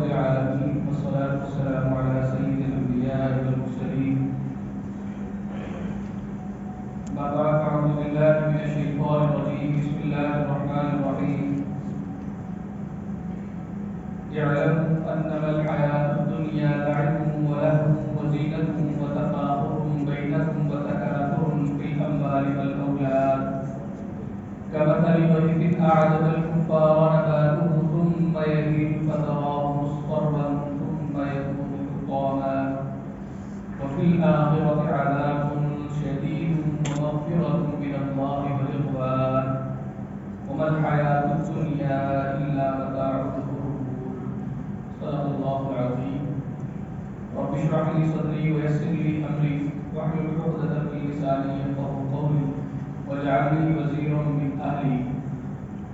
العالمين والصلاة والسلام على سيد الأنبياء والمرسلين. ما بعد فأعوذ بالله من الشيطان الرجيم. بسم الله الرحمن الرحيم. اعلموا أنما الحياة الدنيا لعب ولهو وزينة وتفاخر بينكم وتكاثر في الأموال والأولاد كمثل غيث أعجب الكفار نباته ثم يهيج فتراه مصفرا ثم يكون حطاما وفي الآخرة عذاب شديد ومغفرة من الله ورضوان وما الحياة الدنيا إلا متاع الغرور. صدق الله العظيم. رب اشرح لي صدري ويسر لي أمري واحلل عقدة من لساني يفقهوا قولي واجعل لي وزيرا من أهلي.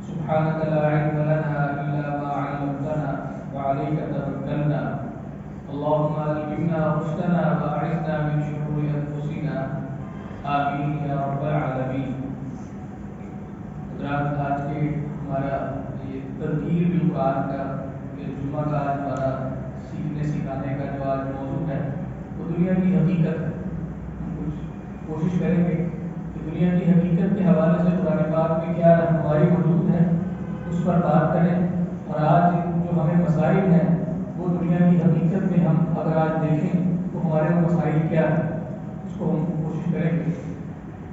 سبحانك لا علم لنا إلا ما علمتنا وعليك توكلنا. اللهم ألهمنا رشدنا وأعذنا من شرور أنفسنا. آمين یا رب العالمین. حضرات، آج کے ہمارا یہ تدبیر بالقرآن کا جمعہ کا آج ہمارا سیکھنے سکھانے کا جو آج موضوع ہے وہ دنیا کی حقیقت ہے. ہم کچھ کوشش کریں گے کہ دنیا کی حقیقت کے حوالے سے قرآن پاک میں کیا رہنمائی موجود ہے اس پر بات کریں. اور آج جو ہمیں مسائل ہیں وہ دنیا کی حقیقت میں ہم اگر آج دیکھیں تو ہمارے وہ مسائل کیا ہیں اس کو ہم کوشش کریں گے.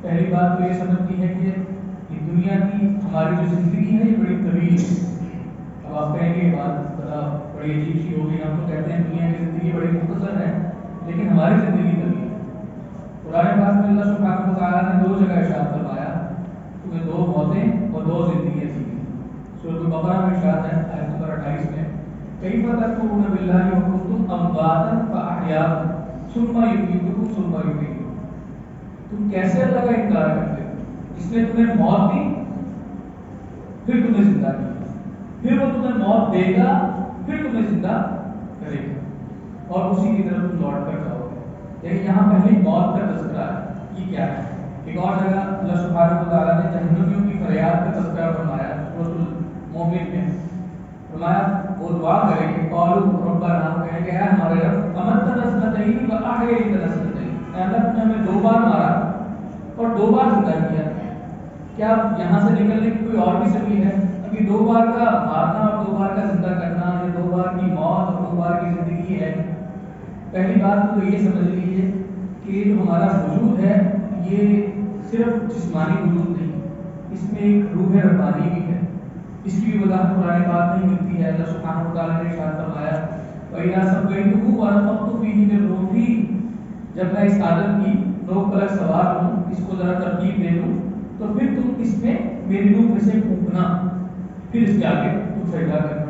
پہلی بات تو یہ سمجھتی ہے کہ یہ دنیا کی ہماری جو زندگی ہے یہ بڑی طویل ہے. اب آپ کہیں گے یہ بات بڑی عجیب سی ہوگی. ہم تو کہتے ہیں دنیا کی زندگی بڑی مختصر ہے لیکن ہماری زندگی طویل ہے. قرآن پاک میں اللہ سبحانہ و تعالیٰ نے دو جگہ ارشاد فرمایا تمہیں دو موتیں اور دو زندگیاں دی ہیں. سورۃ البقرہ میں ارشاد ہے آیت نمبر 28 میں کیف تکفرون باللہ وکنتم امواتا فاحیاکم ثم یمیتکم ثم یحییکم. تم کیسے اللہ کا انکار کرتے ہو جس نے تمہیں موت دی پھر تمہیں زندہ کیا، پھر وہ تمہیں موت دے گا پھر تمہیں زندہ کرے گا اور اسی کی طرف تم لوٹ کر جاؤ گے. یعنی یہاں پہلی موت کا تذکرہ ہے. یہ کیا ہے؟ ایک اور جگہ اللہ سبحانہ و تعالیٰ نے جہنمیوں کی فریاد کا تذکرہ فرمایا. سورۃ المومن میں فرمایا وہ دعا کریں گے قالوا ربنا، کہیں گے اے ہمارے رب امتنا سنتین واحییتنا سنتین، اے اللہ نے ہمیں دو بار مارا اور دو بار زندہ کیا. کیا یہاں سے نکلنے کی کوئی اور بھی سبیل ہے؟ ابھی دو بار کا مارنا اور دو بار کا زندہ کرنا، یہ دو بار کی موت اور دو بار کی زندگی ہے. پہلی بات تو یہ سمجھ لیجیے کہ جو ہمارا وجود ہے یہ صرف جسمانی وجود نہیں، اس میں ایک روح ربانی بھی ہے. اس کی بھی وضاحت قرآن پاک میں ملتی ہے. اللہ سبحانہ و تعالیٰ نے ارشاد فرمایا وَإِذَا سَوَّيْتُهُ وَنَفَخْتُ فِيهِ مِن رُّوحِي، جب میں اس آدم کی نوک پلک سوار ہوں، اس کو ذرا ترتیب دے دوں تو پھر تم اس میں میری روح میں سے پھونکنا، پھر اس کے آگے تم سجدہ کرنا.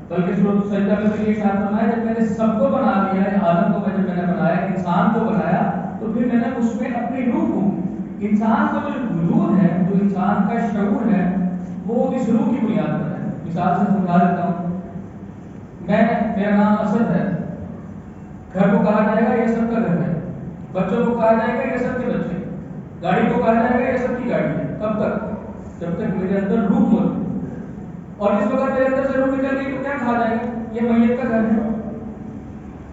بلکہ سورۃ السجدہ میں یہ ارشاد فرمایا جب میں نے سب کو بنا دیا ہے، آدم کو جب میں نے بنایا، انسان کو بنایا تو پھر میں نے اس میں اپنی روح پھونکی. انسان کا جو وجود ہے، جو انسان کا شعور ہے، وہ اس روح کی بنیاد پر ہے. مثال سے سمجھا دیتا ہوں. میرا نام اسد ہے، گھر کو کہا جائے گا یہ سب کا گھر ہے، بچوں کو کہا جائے گا یہ سب کے بچے، گاڑی کو کہا جائے گا یہ سب کی گاڑی ہے. کب تک؟ جب تک میرے اندر روح موجود. اور جس وقت میرے اندر سے روح نکل گئی تو کیا کہا جائے گا؟ یہ میت کا گھر ہے،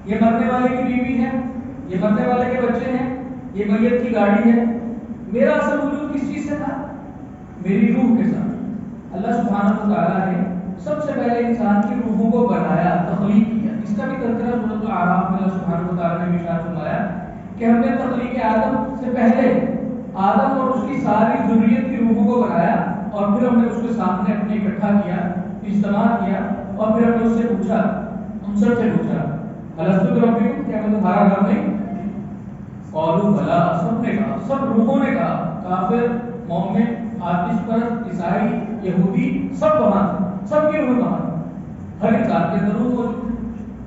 یہ مرنے والے کی بیوی ہے، یہ مرنے والے کے بچے ہیں، یہ میت کی گاڑی ہے. میرا اصل وجود کس چیز سے تھا؟ میری روح کے ساتھ. اللہ سبحانہ و تعالیٰ نے سب سے پہلے انسان کی روحوں کو بنایا، تخلیق کیا. اس کا بھی تذکرہ سورۃ الاعراف میں اللہ سبحانہ و تعالیٰ نے ارشاد فرمایا کہ ہم نے تخلیق آدم سے پہلے آدم اور اس کی ساری ذریت کی روحوں کو بنایا اور پھر ہم نے اس کے سامنے اپنے اکٹھا کیا، اجتماع کیا اور پھر ہم نے اس سے پوچھا، ہم سب سے پوچھا الستو بربکم، کیا میں تمہارا رب نہیں؟ قالوا بلا، سب نے کہا، سب روحوں نے کہا. کافر، مومن، آتش پرست، عیسائی، یہودی، سب وہاں تھے، سب کی روح وہاں، ہر انسان کے اندر روح موجود.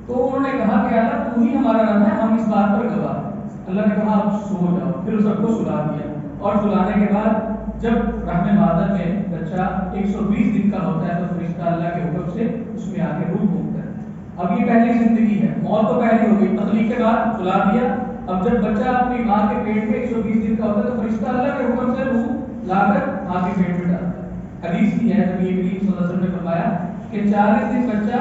تو انہوں نے کہا کہ اللہ تو ہی ہمارا رب ہے، ہم اس بات پر گواہ. اللہ نے کہا اب سو جاؤ. پھر سب کو سلا دیا اور سلانے کے بعد جب رحم مادر میں بچہ 120 دن کا ہوتا ہے تو فرشتہ اللہ کے حکم سے اس میں آ کے روح پھونکتا ہے. اب یہ پہلی زندگی ہے. موت تو پہلی ہو گئی، تخلیق کے بعد سلا دیا. اب جب بچہ اپنی ماں کے پیٹ میں 120 دن کا ہوتا ہے تو فرشتہ اللہ کے حکم سے روح لا کر ماں کے پیٹ میں ڈالتا ہے. حدیث کی ہے، نبی کریم صلی اللہ علیہ وسلم نے فرمایا کہ 40 دن بچہ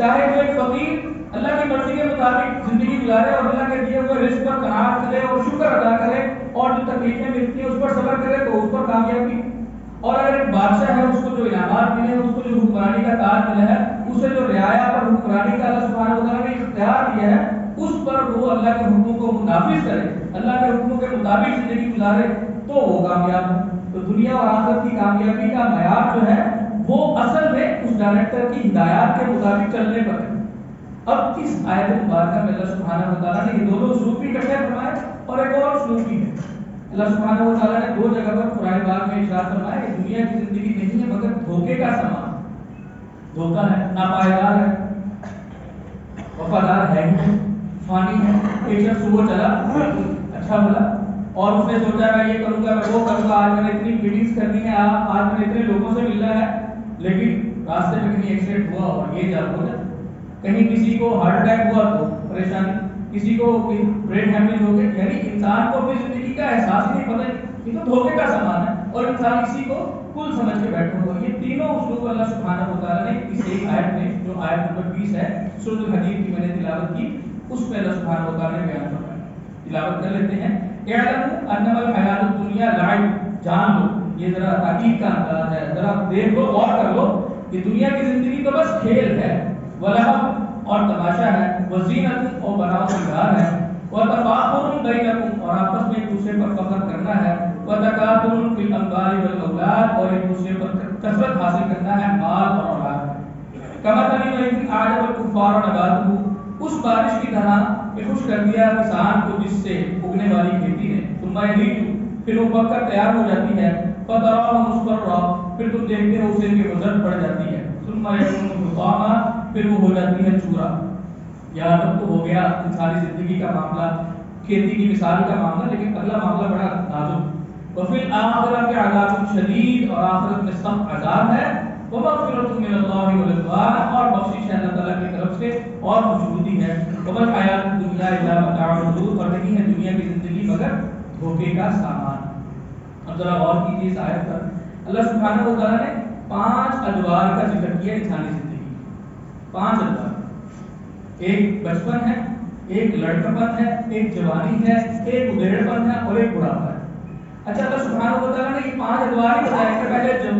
چاہے وہ ایک فقیر اللہ کی مرضی کے مطابق زندگی گزارے اور اللہ کے دیے ہوئے رزق پر قناعت کرے اور شکر ادا کرے اور جو تکلیفیں ملتی ہیں اس پر صبر کرے تو اس پر کامیابی. اور اگر ایک بادشاہ ہے اس کو جو انعامات ملے ہیں، اس کو جو حکمرانی کا تاج ملا ہے، اسے جو رعایا پر حکمرانی کا اللہ سبحانہ و تعالیٰ نے اختیار دیا ہے، اس پر وہ اللہ کے حکموں کو نافذ کرے، اللہ کے حکموں کے مطابق زندگی گزارے تو وہ کامیاب ہے. تو دنیا اور آخرت کی کامیابی کا معیار جو ہے وہ اصل میں اس ڈائریکٹر کی ہدایات کے مطابق چلنے پر ہے. اب اس آیت مبارکہ میں اللہ سبحانہ و تعالیٰ نے یہ دونوں اسلوب بھی اکٹھے فرمائے اور ایک اور اسلوب بھی ہے. اللہ سبحانہ و تعالیٰ نے 2 جگہ پر قرآن پاک میں ارشاد فرمایا کہ دنیا کی زندگی نہیں ہے مگر دھوکے کا سامان. دھوکا ہے، ناپائیدار ہے، وفادار ہے ہی، فانی ہے. ایک شخص صبح چلا اچھا بولا اور اس نے سوچا میں یہ کروں گا، میں وہ کروں گا، آج میں نے اتنی میٹنگز کرنی ہے، آج میں نے اتنے لوگوں سے ملنا ہے، لیکن راستے میں کہیں ایکسیڈنٹ ہوا اور یہ جا ہو جائے، کہیں کسی کو ہارٹ اٹیک ہوا تو پریشانی، کسی کو برین ہیمریج ہو گیا. یعنی انسان کو اپنی زندگی کا احساس ہی نہیں پتہ، یہ تو دھوکے کا سامان ہے اور انسان اسی کو کل سمجھ کے بیٹھا ہوا. یہ تینوں اسلوب اللہ سبحانہ و تعالیٰ نے اس ایک آیت میں، جو آیت نمبر 20 ہے سورۃ الحدید کی میں نے تلاوت کی، اس میں اللہ سبحانہ و تعالیٰ نے بیان فرمایا. تلاوت کر لیتے ہیں. اعلموا انما الحیات الدنیا لعب، جان لو، یہ ذرا تاکید کا انداز ہے، ذرا دیکھ لو، غور کر لو کہ دنیا کی زندگی تو بس کھیل ہے، ولہو اور تماشا ہے، وزینت اور بناؤ سنگار ہے، وتفاخر بینکم اور آپس میں ایک دوسرے پر فخر کرنا ہے، وتکاثر فی الاموال والاولاد اور ایک دوسرے پر کثرت حاصل کرنا ہے مال اور اولاد. کمثل غیث اعجب الکفار نباتہ، اس بارش کی طرح کہ خوش کر دیا کسان کو جس سے اگنے والی کھیتی نے، ثم یہیج، پھر وہ پک کر تیار ہو جاتی ہے، فتراہ مصفرا، پھر تم دیکھتے ہو اسے کہ وہ زرد پڑ جاتی ہے، ثم یکون حطاما، پھر وہ ہو جاتی ہے چورا. یہاں تک تو ہو گیا انسانی زندگی کا معاملہ، کھیتی کی مثال کا معاملہ، لیکن اگلا معاملہ بڑا نازک. وفی الآخرۃ عذاب شدید، اور آخرت میں سخت عذاب ہے، ومغفرۃ من اللہ ورضوان، اور بخشش ہے اللہ تعالیٰ کی طرف سے اور خوشنودی ہے. وما الحیات الدنیا الا متاع الغرور، اور نہیں ہے دنیا کی زندگی مگر دھوکے کا سامان. اب ذرا غور کیجیے اس آیت پر. اللہ سبحانہ و تعالیٰ نے 5 ادوار کا ذکر کیا انسانی زندگی. 5 ادوار، ایک بچپن ہے، ایک لڑکپن ہے، ایک جوانی ہے، ایک ادھیڑپن ہے اور ایک بڑھاپا ہے. اچھا، اللہ سبحانہ و تعالیٰ نے یہ 5 ادوار ہی بتایا کہ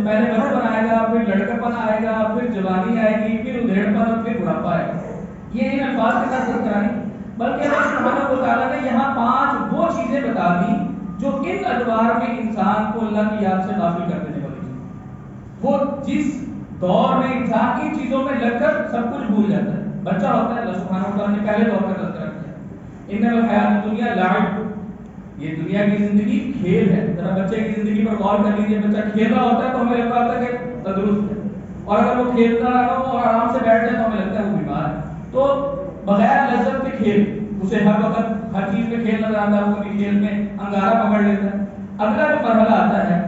پہلے بچپن آئے گا، پھر لڑکپن آئے گا، پھر جوانی آئے گی، پھر ادھیڑپن اور پھر بڑھاپا آئے گا. یہ ان الفاظ کے ساتھ ذکر کرانی، بلکہ اللہ سبحانہ و تعالیٰ نے یہاں 5 وہ چیزیں بتا دی جو ان ادوار میں انسان کو اللہ کی یاد سے غافل کر دینے والی چیز. وہ جس دور میں انسان ان چیزوں میں لگ کر سب کچھ بھول جاتا ہے. بچہ ہوتا ہے، اللہ سبحانہ و تعالیٰ نے پہلے دور کا تذکرہ کیا، ان الحیات الدنیا لعب، یہ دنیا کی زندگی کھیل ہے. ذرا بچے کی زندگی پر غور کر لیجیے. بچہ کھیل رہا ہوتا ہے تو ہمیں لگتا ہے کہ تندرست ہے، اور اگر وہ کھیلتا رہا ہو اور آرام سے بیٹھ جائے تو ہمیں لگتا ہے وہ بیمار ہے. تو بغیر لذت کے کھیل، اسے ہر وقت ہر چیز میں کھیل نظر آتا ہے، وہ کبھی کھیل میں انگارہ پکڑ لیتا ہے. اگلا جو مرحلہ آتا ہے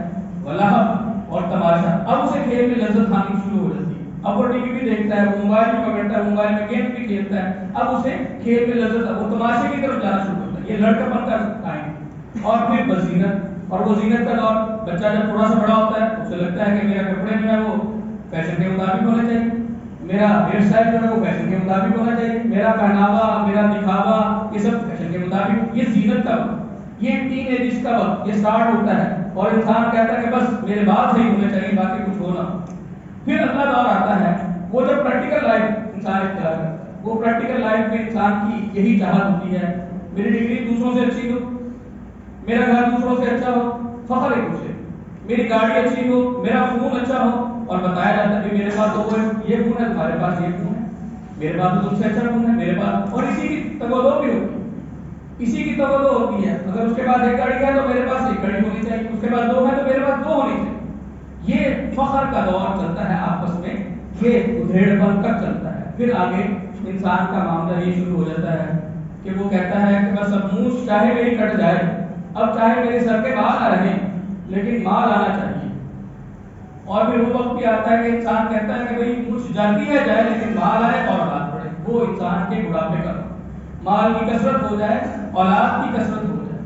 ولہو اور تماشا، اب اسے کھیل میں لذت آنی شروع ہو جاتی ہے. اب وہ ٹی وی بھی دیکھتا ہے، وہ موبائل بھی پکڑتا ہے، موبائل میں گیم بھی کھیلتا ہے. اب اسے کھیل میں لذت، وہ تماشے کی طرف جانا شروع کرتا ہے. یہ لڑکپن کا ٹائم. اور پھر بزینت، اور وہ زینت کا دور. بچہ جب تھوڑا سا بڑا ہوتا ہے اسے لگتا ہے کہ میرا کپڑے جو ہے وہ فیشن کے مطابق ہونے چاہیے، میرا ہیئر اسٹائل جو ہے وہ فیشن کے مطابق ہونا چاہیے، میرا پہناوا، میرا دکھاوا، یہ سب فیشن کے مطابق. یہ زینت کا وقت، یہ ٹین ایج کا وقت، یہ سٹارٹ ہوتا ہے اور انسان کہتا ہے کہ بس میرے بال صحیح ہونے چاہیے، باقی کچھ ہونا. پھر اگلا دور آتا ہے وہ جب پریکٹیکل لائف انسان اختیار کرتا ہے. وہ پریکٹیکل لائف میں انسان کی یہی چاہت ہوتی ہے میری ڈگری دوسروں سے اچھی ہو، میرا گھر دوسروں سے اچھا ہو، فخر ایک دوسرے، میری گاڑی اچھی ہو، میرا فون اچھا ہو. اور بتایا جاتا ہے کہ میرے پاس تو یہ فون ہے، تمہارے پاس یہ فون ہے، میرے پاس تو تم سے اچھا فون ہے میرے پاس. اور اسی کی تگودو بھی ہوتی ہے، اسی کی تگودو ہوتی ہے. اگر اس کے پاس ایک گاڑی ہے تو میرے پاس ایک گاڑی ہونی چاہیے، اس کے پاس 2 ہے تو میرے پاس 2 ہونی چاہیے. یہ فخر کا دور چلتا ہے آپس میں، یہ ادھیڑ پن تک چلتا ہے. پھر آگے انسان کا معاملہ یہ شروع ہو جاتا ہے کہ وہ کہتا ہے کہ بس اب مونچھ چاہے میری کٹ جائے، اب چاہے میرے سر کے بال آ رہے لیکن مال آنا چاہیے. اور پھر وہ وقت بھی آتا ہے کہ انسان کہتا ہے کہ بھئی مونچھ جاتی ہے جائے لیکن مال آئے اور اولاد بڑھے. وہ انسان کے بڑھاپے کا مال کی کثرت ہو جائے، اولاد کی کثرت ہو جائے.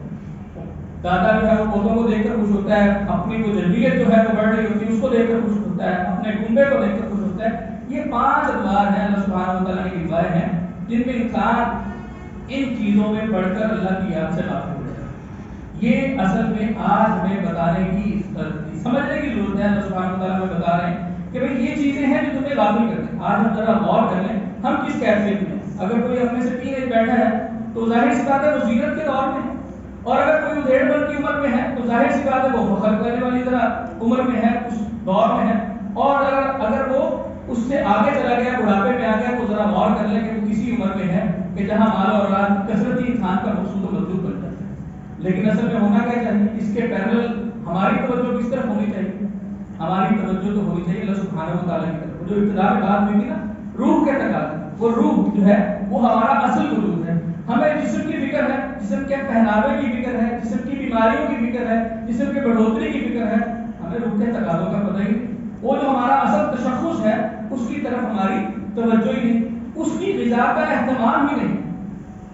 دادا جو ہے وہ پودوں کو دیکھ کر خوش ہوتا ہے، اپنی وہ جلدیت جو ہے وہ بڑھ رہی ہوتی ہے اس کو دیکھ کر خوش ہوتا ہے، اپنے کنبے کو دیکھ کر خوش ہوتا ہے. یہ 5 ادوار ہیں اللہ سبحانہ وتعالیٰ نے گنوائے ہیں جن میں انسان ان چیزوں میں پڑھ کر اللہ کی یاد سے غافل ہو جائے. یہ اصل میں آج ہمیں بتانے کی سمجھنے کی ضرورت ہے. اللہ سبحانہ وتعالیٰ ہمیں بتا رہے ہیں کہ بھئی یہ چیزیں ہیں جو تمہیں غافل کرتے ہیں. آج ہم ذرا غور کر لیں ہم کس کیفیت میں. اگر کوئی ہم میں سے ٹین بیٹھا ہے تو ظاہر سی بات ہے وہ زینت کے دور میں ہے, اور اگر کوئی ڈیڑھ بل کی عمر میں ہے تو ظاہر سی بات ہے وہ فخر کرنے والی ذرا عمر میں ہے, اس دور میں ہے. اور اگر وہ اس سے آگے چلا گیا, بڑھاپے میں آ گیا, تو ذرا غور کر لیں کہ وہ کسی عمر میں ہے کہ جہاں مال و اولاد کثرت ہی انسان کا مقصود و مطلوب بن جاتا ہے. لیکن اصل میں ہونا کیا چاہیے, اس کے پیرل ہماری توجہ کس طرف ہونی چاہیے. ہماری توجہ تو ہونی چاہیے اللہ سبحانہ وتعالیٰ کی طرف. جو ابتدا میں بات ہوئی تھی نا روح کے تقاضے, وہ روح جو ہے وہ ہمارا اصل وجود ہے. ہمیں جسم کی فکر ہے, جسم کے پہناوے کی فکر ہے, جسم کی بیماریوں کی فکر ہے, جسم کے بڑھوتری کی فکر ہے. ہمیں روح کے تقاضوں کا پتہ ہی نہیں. وہ جو ہمارا اصل تشخص ہے اس کی طرف ہماری توجہ ہی نہیں, اس کی غذا کا اہتمام ہی نہیں.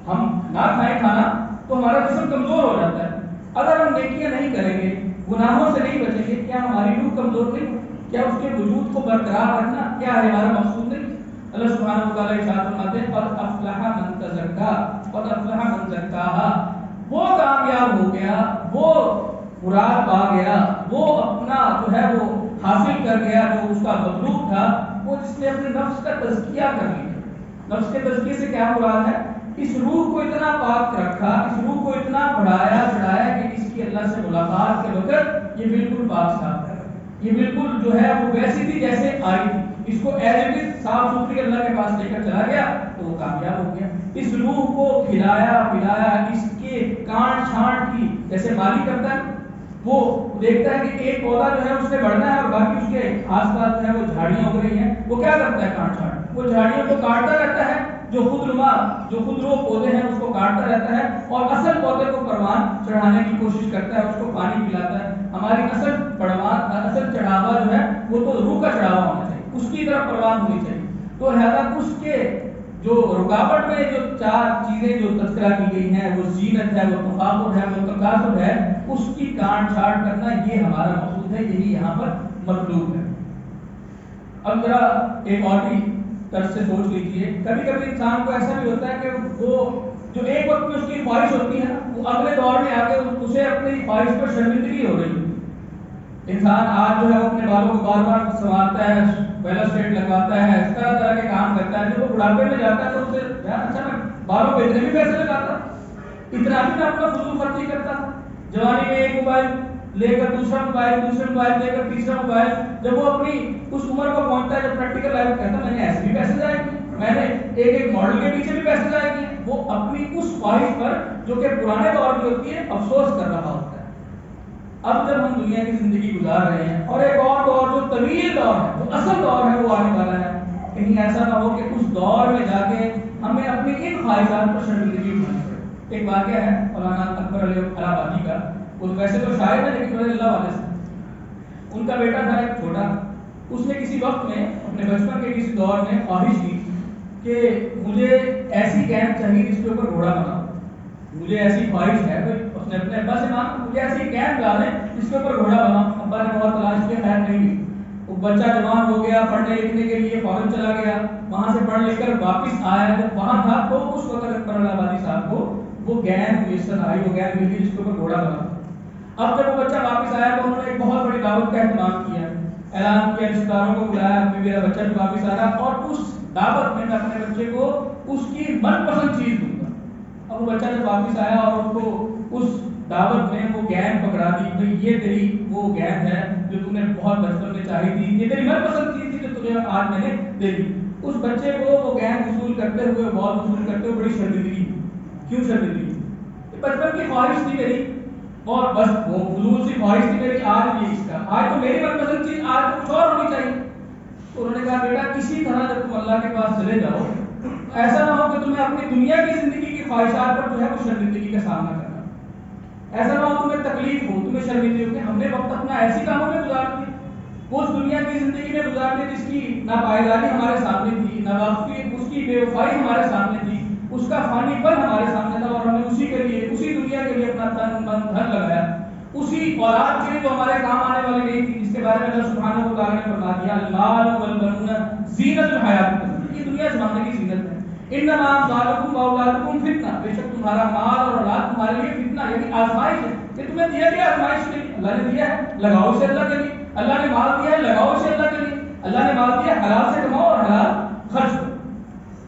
ہم نہ کھائیں کھانا تو ہمارا جسم کمزور ہو جاتا ہے. اگر ہم نیکیاں نہیں کریں گے, گناہوں سے نہیں بچیں گے, کیا ہماری روح کمزور نہیں؟ کیا اس کے وجود کو برقرار رکھنا کیا ہے ہمارا مقصود نہیں؟ اللہ سبحانہ و تعالیٰ ارشاد فرماتے ہیں قد افلح من تزکا قد افلح من زکاہا. وہ کامیاب ہو گیا, وہ مراد پا گیا, وہ اپنا جو ہے وہ حاصل کر گیا جو اس کا مطلوب تھا, وہ جس نے اپنے نفس کا تزکیہ کر لیا. نفس کے تزکیے سے کیا مراد ہے؟ اس روح کو اتنا پاک رکھا, اس روح کو اتنا بڑھایا چڑھایا کہ اس کی اللہ سے ملاقات کے وقت یہ بالکل پاک صاف ہے, یہ بالکل جو ہے وہ ویسی تھی جیسے آئی تھی. اس کو ایز اٹ از صاف ستھری اللہ کے پاس لے کر چلا گیا تو وہ کامیاب ہو گیا. اس روح کو کھلایا پلایا, اس کے کانٹ چھانٹ کی جیسے مالی کرتا ہے, وہ دیکھتا ہے کہ ایک پودا جو ہے اس سے بڑھنا ہے اور باقی اس کے آس پاس جو ہے وہ جھاڑیاں اگ رہی ہیں, وہ کیا کرتا ہے کانٹ چھانٹ, وہ جھاڑیوں کو کاٹتا رہتا ہے. جو خود رو پودے ہیں اس کو کاٹتا رہتا ہے اور اصل پودے کو پروان چڑھانے کی کوشش کرتا ہے, اس کو پانی پلاتا ہے. ہماری اصل چڑھاوا جو ہے وہ تو روح کا چڑھاوا ہونا چاہیے, اس کی طرف پروان ہونی چاہیے. تو لہذا اس کے جو رکاوٹ میں جو 4 چیزیں جو تذکرہ کی گئی ہیں, وہ زینت ہے, وہ تفاخر ہے, وہ تکاثر ہے, اس کی کاٹ چھانٹ کرنا یہ ہمارا مقصود ہے, یہی یہاں پر مطلوب ہے. اب ذرا ایک اور بھی طرف سے سوچ لیجیے, کبھی کبھی انسان کو ایسا بھی ہوتا ہے کہ وہ جو ایک وقت میں اس کی خواہش ہوتی ہے وہ اگلے دور میں آ کے اسے اپنی خواہش پر شرمندگی ہو رہی ہوتی ہے. انسان آج جو ہے وہ اپنے بالوں کو بار بار سنوارتا ہے, ویلا اسٹریٹ لگواتا ہے, اس طرح طرح کے کام کرتا ہے. جب وہ بڑھاپے میں جاتا ہے تو اسے اچھا میں بالوں پہ اتنے بھی پیسے لگاتا, اتنا بھی میں اپنا فضول خرچی کرتا. جوانی میں ایک موبائل لے کر دوسرا موبائل, دوسرے موبائل لے کر تیسرا موبائل. جب وہ اپنی اس عمر کو پہنچتا ہے جب پریکٹیکل لائف کہتا ہے میں نے ایسے بھی پیسے ضائع کیے, میں نے ایک ماڈل کے پیچھے بھی پیسے ضائع کیے. وہ اپنی اس خواہش پر جو کہ پرانے دور کی ہوتی ہے افسوس کر رہا ہوتا ہے. اب جب ہم دنیا کی زندگی گزار رہے ہیں اور ایک اور دور جو طویل دور ہے, جو اصل دور ہے وہ آنے والا ہے, کہیں ایسا نہ ہو کہ اس دور میں جا کے ہمیں اپنی ان خواہشات پر شرمندگی اٹھانی پڑے. ایک واقعہ ہے مولانا اکبر علی الہ آبادی کا, وہ ویسے تو شاعر ہے لیکن اللہ والے سے. ان کا بیٹا تھا ایک چھوٹا, اس نے کسی وقت میں اپنے بچپن کے کسی دور میں خواہش کی کہ مجھے ایسی گیم چاہیے جس کے اوپر گھوڑا بنا, مجھے ایسی خواہش ہے. اس نے اپنے ابا سے مانگا مجھے ایسی گیم لا دیں جس کے اوپر گھوڑا بنا. ابا نے بہت تلاش کی, خیر نہیں ہوئی. وہ بچہ جوان ہو گیا, پڑھنے لکھنے کے لیے فورن چلا گیا, وہاں سے پڑھ لکھ کر واپس آیا. جب وہاں تھا تو اس وقت اکبر الہ آبادی صاحب کو وہ گیم میسر آئی, وہ گیم ملی جس کے اوپر گھوڑا بنا. اب جب وہ بچہ واپس آیا تو انہوں نے ایک بہت بڑی دعوت کا اہتمام کیا, اعلان کیا, رشتہ داروں کو بلایا, میرا بچہ بھی واپس آ رہا اور اس دعوت میں اپنے بچے کو اس کی من پسند چیز دوں گا. اب وہ بچہ جب واپس آیا اور اس کو اس دعوت میں وہ گیم پکڑا دی, تو یہ تیری وہ گیم ہے جو تم نے بہت بچپن میں چاہی تھی, یہ تیری من پسند چیز تھی جو تمہیں آج میں نے دے دی. اس بچے کو وہ گیم وصول کرتے ہوئے, بال وصول کرتے ہوئے بڑی شرمندگی. کیوں شرمندگی؟ بچپن کی خواہش تھی میری اور بس وہ فضول سی خواہش تھی میری, آج یہ اس کا, آج تو میری من پسند چیز آج تو کچھ اور ہونی چاہیے. تو انہوں نے کہا بیٹا کسی طرح جب تم اللہ کے پاس چلے جاؤ ایسا نہ ہو کہ تمہیں اپنی دنیا کی زندگی کی خواہشات پر جو ہے وہ شرمندگی کا سامنا کرنا, ایسا نہ ہو تمہیں تکلیف ہو, تمہیں شرمندگی ہو کہ ہم نے وقت اپنا ایسی کاموں میں گزار دیا, اس دنیا کی زندگی میں گزار دی جس کی ناپائیداری ہمارے سامنے تھی, ناواقفی, اس کی بے وفائی ہمارے سامنے تھی, اس کا فانی پن ہمارے سامنے تھا, اور ہم نے اسی کے لیے, اسی دنیا کے لیے اپنا تن من دھن لگایا. اسی اولاد کے لیے جو ہمارے کام آنے والی نہیں تھی، جس کے بارے میں اللہ سبحانہ و تعالیٰ نے فرما دیا المال والبنون زینت الحیات الدنیا، یہ دنیا زمانے کی زینت ہے۔ انما اموالکم واولادکم فتنہ، بے شک تمہارا مال اور اولاد تمہارے لیے فتنہ یعنی آزمائش ہے، کہ تمہیں دیا گیا آزمائش کے لیے، اللہ نے دیا ہے لگاؤ اسے اللہ کے لیے، اللہ نے مال دیا ہے لگاؤ اسے اللہ کے لیے، اللہ نے مال دیا ہے حلال سے کماؤ اور حلال خرچ کرو۔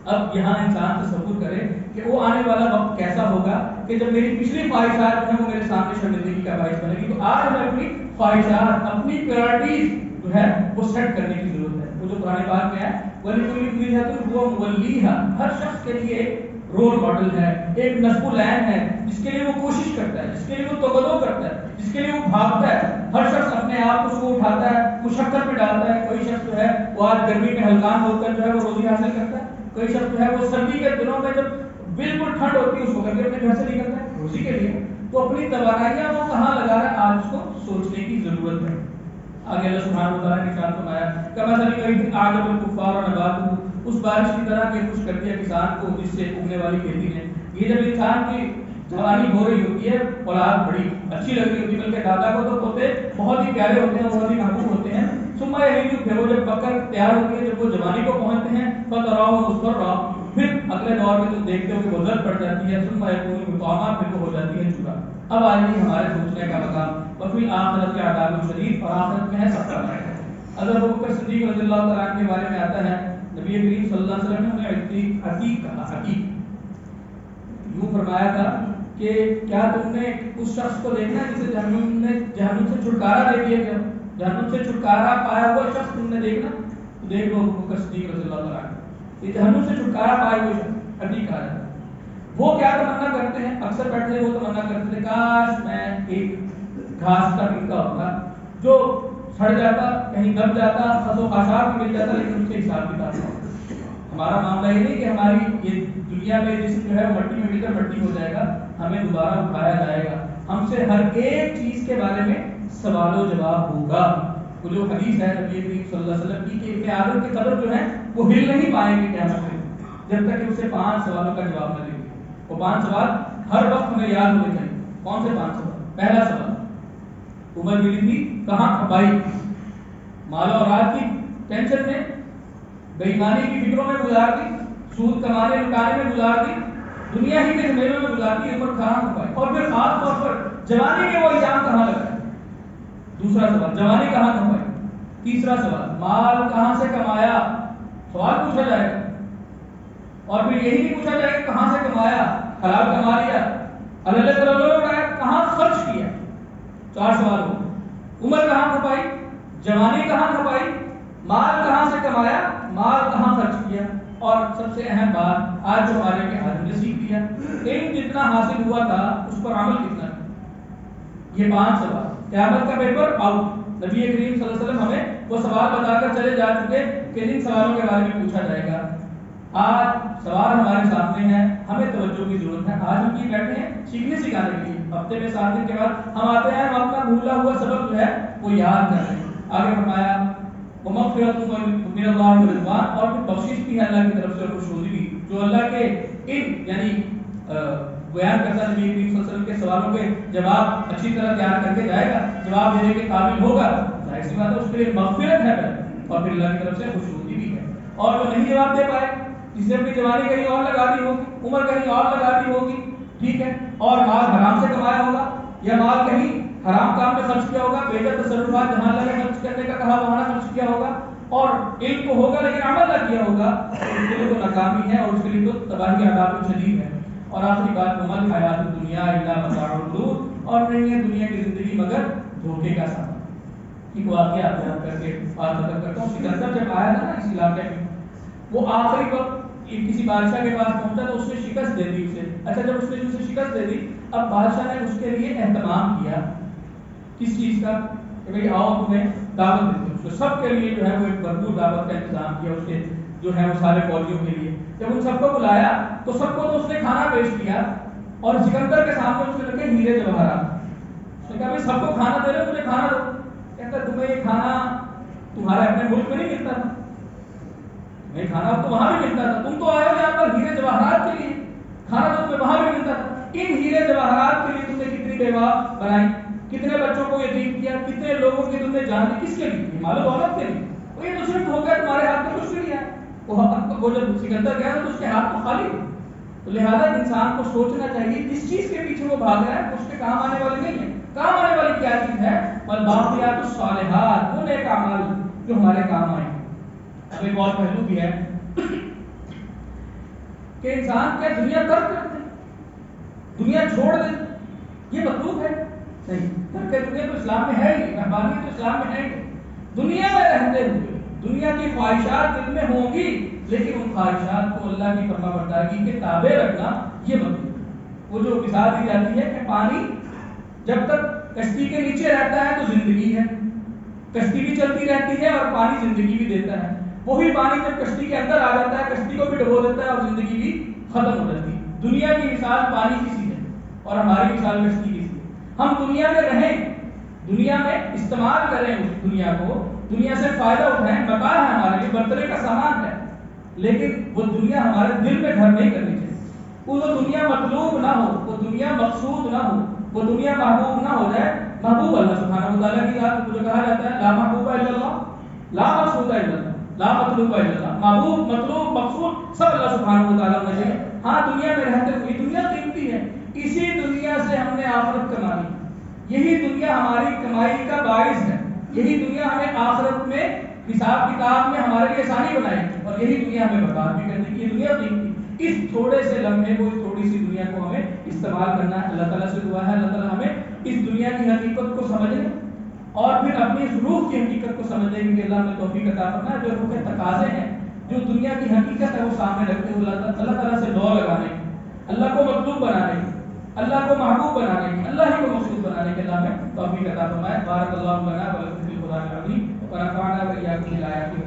اب یہاں انسان تصور کرے کہ وہ آنے والا وقت کیسا ہوگا کہ جب میری پچھلی خواہشات جو ہیں وہ میرے سامنے شرمندگی کا باعث بنے گی، تو آج ہمیں اپنی خواہشات، اپنی پرائرٹیز جو ہے وہ سیٹ کرنے کی ضرورت ہے۔ وہ جو قرآن پاک میں ہے وَلِكُلِّ وِجْهَةٌ هُوَ مُوَلِّيهَا، ہر شخص کے لیے ایک رول ماڈل ہے، ایک نصب العین ہے، جس کے لیے وہ کوشش کرتا ہے، جس کے لیے وہ تقدو کرتا ہے، جس کے لیے وہ بھاگتا ہے۔ ہر شخص اپنے آپ کو صبح اٹھاتا ہے، مشقت پہ ڈالتا ہے۔ کوئی شخص جو ہے وہ آج گرمی میں ہلکان ہو کر جو ہے وہ روزی حاصل کرتا ہے، کوئی شخص جو ہے وہ سردی کے دنوں میں جب بالکل ٹھنڈ ہوتی ہے اس وقت بھی اپنے گھر سے نکلتا ہے روزی کے لیے۔ تو اپنی توانائیاں وہ کہاں لگا رہا ہے، آج اس کو سوچنے کی ضرورت ہے۔ آگے اللہ سبحانہ وتعالیٰ نے ارشاد فرمایا کمثل غیث اعجب الکفار نباتہ، اس بارش کی طرح کہ خوش کر دیا کسان کو جس سے اگنے والی کھیتی نے۔ یہ جب انسان کی جوانی ہو رہی ہوتی ہے، اولاد بڑی اچھی لگ رہی ہوتی ہے، بلکہ دادا کو تو پوتے بہت ہی پیارے ہوتے ہیں، بہت ہی محبوب ہوتے ہیں۔ ثم یہید، پھر وہ جب پک کر تیار ہوتی ہے، جب وہ جوانی کو پہنچتے ہیں، فتراہ مصفرا، پھر اگلے دور میں تم دیکھتے ہو کہ وہ زرد پڑ جاتی ہے، ثم یکون حطاما، پھر وہ ہو جاتی ہے چورا۔ اب آج بھی ہمارے سوچنے کا مقام وفی آخرت کے عذاب شدید، اور آخرت میں ہے سب کا ہے۔ حضرت ابوبکر صدیق رضی اللہ تعالیٰ عنہ کے بارے میں آتا ہے نبی کریم صلی اللہ علیہ وسلم نے انہیں عتیق کہا، عتیق یوں فرمایا تھا کہ کیا تم نے اس شخص کو دیکھا ہے جسے جہنم سے چھٹکارا دے دیا گیا، جہنم سے چھٹکارا پایا ہوا شخص تم نے دیکھا؟ تو دیکھ لو ابوبکر صدیق رضی اللہ تعالیٰ عنہ، یہ جہنم سے چھٹکارا پائے ہوئے شخص عتیق کہا جاتا ہے۔ وہ کیا تمنا کرتے ہیں؟ اکثر بیٹھے وہ تمنا کرتے تھے کاش میں ایک گھاس کا ٹکڑا ہوتا جو سڑ جاتا، کہیں دب جاتا، خس و خاشاک بھی مل جاتا، لیکن اس کے حساب کتاب نہ۔ ہمارا معاملہ یہ نہیں کہ ہماری یہ دنیا میں جسم جو ہے مٹی میں مل کر مٹی ہو جائے گا، ہمیں دوبارہ اٹھایا جائے گا، ہم سے ہر ایک چیز کے بارے میں سوال و جواب ہوگا۔ وہ جو حدیث ہے نبی کریم صلی اللہ علیہ وسلم کی کہ ابن آدم کی قبر جو ہے وہ ہل نہیں پائیں گے قیامت میں جب تک کہ اسے 5 سوالوں کا جواب نہ دیں گے۔ وہ 5 سوال ہر وقت ہمیں یاد ہونے چاہیے۔ کون سے 5 سوال؟ پہلا سوال، عمر ملی تھی کہاں کھپائی؟ مال اور رات کی ٹینشن میں، بے ایمانی کی فکروں میں گزار دی، سود کمانے لٹانے میں گزار دی، دنیا ہی کے جھمیلوں میں گزار دی، عمر کہاں کھپائی؟ اور پھر خاص طور پر جوانی میں وہ الزام کہاں لگا؟ دوسرا سوال، جوانی کہاں کھپائی؟ تیسرا سوال، مال کہاں سے کمایا؟ سوال پوچھا جائے گا۔ اور پھر یہی نہیں پوچھا جائے گا کہاں سے کمایا، حلال کما لیا، اللہ تعالیٰ اٹھایا، کہاں خرچ کیا؟ 4 سوال ہو۔ عمر کہاں کھپائی، جوانی کہاں کھپائی، مال کہاں سے کمایا، مال کہاں خرچ کیا، اور سب سے اہم بات آج جو ہمارے کے حاضر نے سیکھ لیا، علم جتنا حاصل ہوا تھا اس پر عمل کتنا کیا۔ یہ 5 سوال، قیامت کا پیپر آؤٹ۔ نبی کریم صلی اللہ علیہ وسلم ہمیں وہ سوال بتا کر چلے جا چکے کہ جن سوالوں کے بارے میں پوچھا جائے گا۔ آج سوال ہمارے سامنے ہیں، ہمیں توجہ کی ضرورت ہے۔ آج ہم یہ بیٹھے ہیں سیکھنے سکھانے کے لیے، ہفتے میں 7 دن کے بعد ہم آتے ہیں، ہم اپنا بھولا ہوا سبق جو ہے وہ یاد کر رہے ہیں۔ آگے فرمایا ومغفرۃ من اللہ ورضوان، اور پھر بخشش بھی ہے اللہ کی طرف سے اور خوشنودی بھی، جو اللہ کے ان یعنی بیان کرتا نبی کریم صلی اللہ علیہ وسلم کے سوالوں کے جواب اچھی طرح تیار کر کے جائے گا، جواب دینے کے قابل ہوگا، ظاہر سی بات ہے اس کے لیے مغفرت ہے اور پھر اللہ کی طرف سے خوشنودی بھی ہے۔ اور جو نہیں جواب دے پائے، جس نے اپنی جوانی کہیں اور لگا دی ہوگی، عمر کہیں اور لگا دی ہوگی، ٹھیک ہے، اور مال حرام سے کمایا ہوگا یا مال کہیں حرام کام میں خرچ کیا ہوگا، بہتر تصرفات جہاں لگے خرچ کرنے کا کہا وہاں خرچ کیا ہوگا، اور علم کو ہوگا لیکن عمل نہ کیا ہوگا، تو اس کے لیے تو ناکامی ہے اور اس کے لیے تو تباہی عذاب شدید ہے۔ اور آخری بات، ومل حیات الدنیا الا متاع الغرور، اور نہیں ہے دنیا کی زندگی مگر دھوکے کا سامان۔ ایک واقعہ بیان کر کے بات ختم کرتا ہوں۔ سکندر جب آیا تھا نا اس علاقے میں، وہ آخری وقت کسی بادشاہ کے پاس پہنچا تو اس نے شکست دے دی اسے۔ اچھا جب اس نے اسے شکست دے دی، اب بادشاہ نے اس کے لیے اہتمام کیا کس چیز کا کہ بھئی آؤ تمہیں دعوت دیتے ہیں، تو سب کے لیے جو ہے وہ ایک بھرپور دعوت کا انتظام کیا اس کے جو ہے وہ سارے فوجیوں کے لیے۔ جب ان سب کو بلایا تو سب کو تو اس نے کھانا پیش کیا، اور سکندر کے سامنے اس نے رکھے ہیرے جواہرات۔ اس نے کہا بھئی سب کو کھانا دے رہے ہو، مجھے کھانا دو۔ کہتا تمہیں یہ کھانا تمہارے اپنے ملک میں نہیں ملتا تھا، نہیں کھانا تو وہاں بھی ملتا تھا، تم تو آئے ہو یہاں پر ہیرے جواہرات کے لیے، کھانا تو تمہیں وہاں بھی ملتا تھا۔ ان ہیرے جواہرات کے لیے تم نے کتنی بیوہ بنائی، کتنے بچوں کو یتیم کیا، کتنے لوگوں کی تم نے جان دی، کس کے لیے؟ مال و دولت کے لیے۔ وہ یہ تو صرف ہو گیا تمہارے ہاتھ میں کچھ بھی نہیں ہے، وہ جب سکندر گیا تو اس کے ہاتھ تو خالی ہے۔ تو لہٰذا انسان کو سوچنا چاہیے جس چیز کے پیچھے وہ بھاگ رہا ہے اس کے کام آنے والی نہیں ہے۔ کام آنے والی کیا چیز ہے؟ والباقیات الصالحات، وہ نیک اعمال جو ہمارے کام آئیں گے۔ اب ایک اور پہلو بھی ہے کہ انسان کیا دنیا ترک کر دے، دنیا چھوڑ دے، یہ مطلوب ہے؟ نہیں، ترک دنیا تو اسلام میں ہے ہی، مہربانی تو اسلام میں ہے ہی۔ دنیا میں رہتے ہوئے دنیا کی خواہشات دل میں ہوں گی، لیکن ان خواہشات کو اللہ کی فرما برداری کے تابع رکھنا یہ مطلوب ہے۔ وہ جو مثال دی جاتی ہے کہ پانی جب تک کشتی کے نیچے رہتا ہے تو زندگی ہے، کشتی بھی چلتی رہتی ہے اور پانی زندگی بھی دیتا ہے۔ وہی پانی جب کشتی کے اندر آ جاتا ہے کشتی کو بھی ڈبو دیتا ہے اور زندگی بھی ختم ہو جاتی ہے۔ دنیا کی مثال پانی کی سی ہے اور ہماری مثال کشتی کی سی ہے۔ ہم دنیا میں رہیں، دنیا میں استعمال کریں اس دنیا کو، دنیا سے فائدہ اٹھائیں، متاع ہے ہمارے لیے، برتنے کا سامان ہے، لیکن وہ دنیا ہمارے دل میں گھر نہیں کرنی چاہیے۔ وہ دنیا مطلوب نہ ہو، وہ دنیا مقصود نہ ہو، وہ دنیا محبوب نہ ہو جائے۔ محبوب اللہ سبحانہ وتعالیٰ کی ذات کو جو کہا جاتا ہے لا محبوب الا اللہ، لا مقصود الا اللہ، لا مطلوب الا اللہ، محبوب مطلوب مقصود سب اللہ سبحانہ وتعالیٰ ہونا چاہیے۔ ہاں دنیا میں رہتے ہوئے دنیا قیمتی ہے، اسی دنیا سے ہم نے آخرت کمانی، یہی دنیا ہماری کمائی کا باعث ہے، یہی دنیا ہمیں آخرت میں حساب کتاب میں ہمارے لیے آسانی بنائے گی اور یہی دنیا ہمیں برباد بھی کرنے کی۔ یہ دنیا قیمتی، اس تھوڑے سے لمحے کو، اس تھوڑی سی دنیا کو ہمیں استعمال کرنا ہے۔ اللہ تعالیٰ سے دعا ہے اللہ تعالیٰ ہمیں اس دنیا کی حقیقت کو سمجھنے اور پھر اپنی اس روح کی حقیقت کو سمجھنے کی اللہ ہمیں توفیق عطا فرمائے۔ جو روح کے تقاضے ہیں، جو دنیا کی حقیقت ہے وہ سامنے رکھتے ہوئے اللہ تعالیٰ سے دعا لگانے کی، اللہ کو مطلوب بنانے کی، اللہ کو محبوب بنانے کی، اللہ ہی کو مقصود بنانے کے اللہ ہمیں توفیق عطا فرمائے۔ بارک اللہ لنا و لکم فی القرآن العظیم ونفعنا وإياکم بالآیات